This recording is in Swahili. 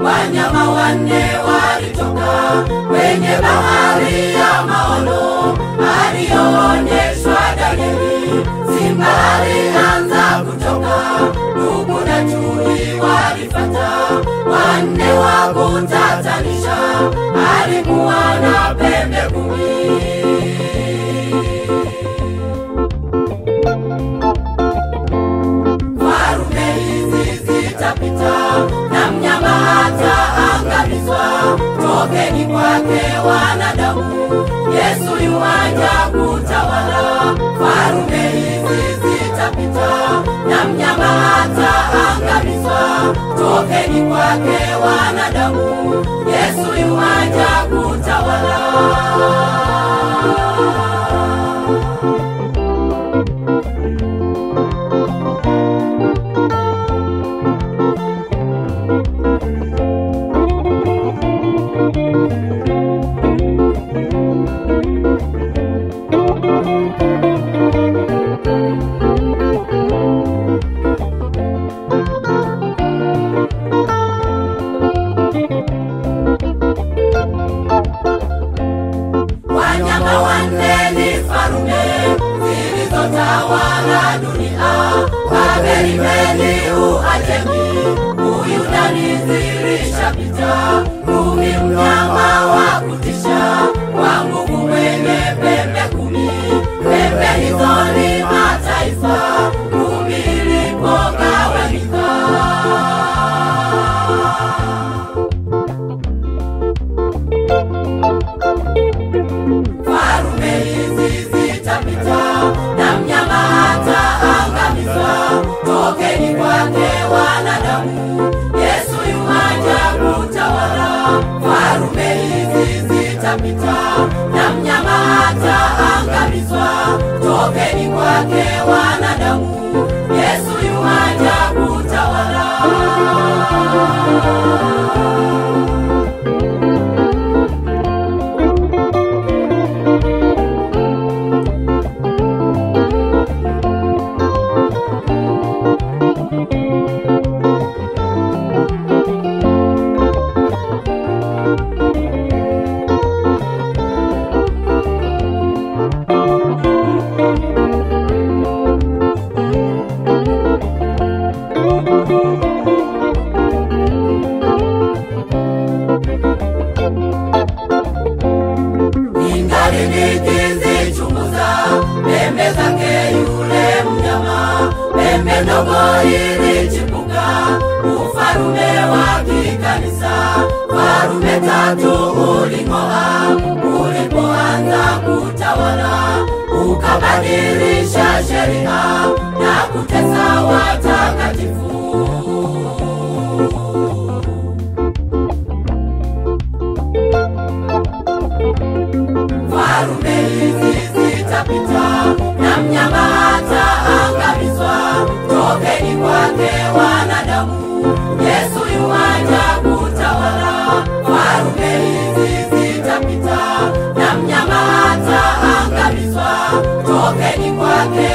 Wanyama wanne walitoka kwenye bahari ya maono aliyoonyeshwa Danieli. Simba alianza kutoka, dubu na chui walifata, wanne wa kutatanisha, alikuwa na pembe 10. Farume hizi zitapita na mnyama hataangamizwa, tokeni kwake wanadamu, Yesu yuaja kutawala. Farume hizi zitapita na mnyama hataangamizwa, tokeni kwake wanadamu, Yesu yuaja kutawala. Wanyama wanne ni farume zilizotawala dunia, Babeli, Medi, Uajemi, Uyunani zilishapita. Rumi mnyama wa kutisha, wa nguvu mwenye pembe 10. Pembe hizo ni mataifa, Rumi ilipogawanyika. Farume hizi zitapita na mnyama hataangamizwa, tokeni kwake wanadamu, Yesu yuaja kutawala. Farume hizi zitapita na mnyama hataangamizwa, tokeni kwake wanadamu, Yesu yuaja kutawala. Ningali nikizichunguza pembe zake yule mnyama, pembe ndogo ilichipuka, ufarume wa kikanisa. Farume 3 uling'oa ulipoanza kutawala, ukabadilisha sheria na kutesa watakatifu. Farume hizi zitapita na mnyama hataangamizwa, tokeni kwake wanadamu, Yesu yuaja kutawala. Farume hizi zitapita na mnyama hataangamizwa, tokeni kwake